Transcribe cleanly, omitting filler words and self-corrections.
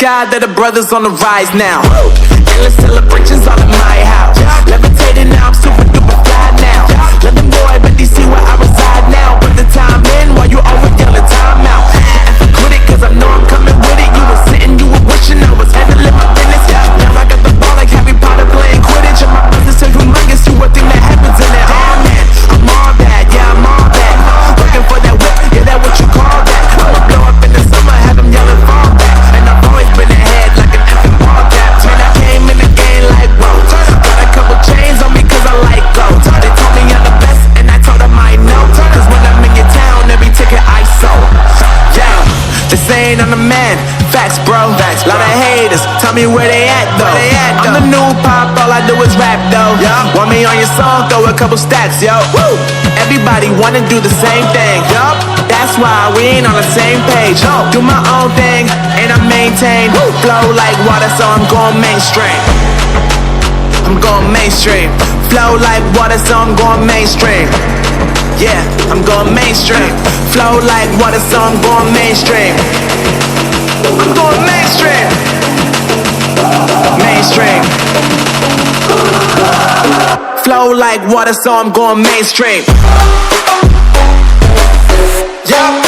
God that the brothers on the rise now. Endless celebrations all in my house. Levitating now, I'm super duper fly now. London boy, but they see where I reside now. Put the time in while you always yelling time out. And for quit it, cause I know I'm coming with it. You were sitting, you were wishing I was handling my business. Now I got the ball like Harry Potter playing Quidditch. And my business is humongous, you would think that happens in it. Oh man, I'm all bad, yeah, I'm all bad. Looking for that whip, yeah, that what you call that. I'ma blow up in the summer, have them yelling fall back. And I've always been ahead like an effing ball cap. Man, I came in the game like, whoa. Got a couple chains on me cause I like gold. They told me I'm the best and I told them I know. Cause when I'm in your town, every ticket I sold. Yeah, this ain't on the man. Facts, bro. Lot of haters, tell me where they at though. I'm the new pop, all I do is rap though. Want me on your song, throw a couple stacks, yo. Woo! Everybody wanna do the same thing. Yup, that's why we ain't on the same page. Do my own thing and I maintain. Flow like water, so I'm going mainstream. I'm going mainstream. Flow like water, so I'm going mainstream. Yeah, I'm going mainstream. Flow like water, so I'm going mainstream. I'm going mainstream. Mainstream. Flow like water, so I'm going mainstream. Yeah.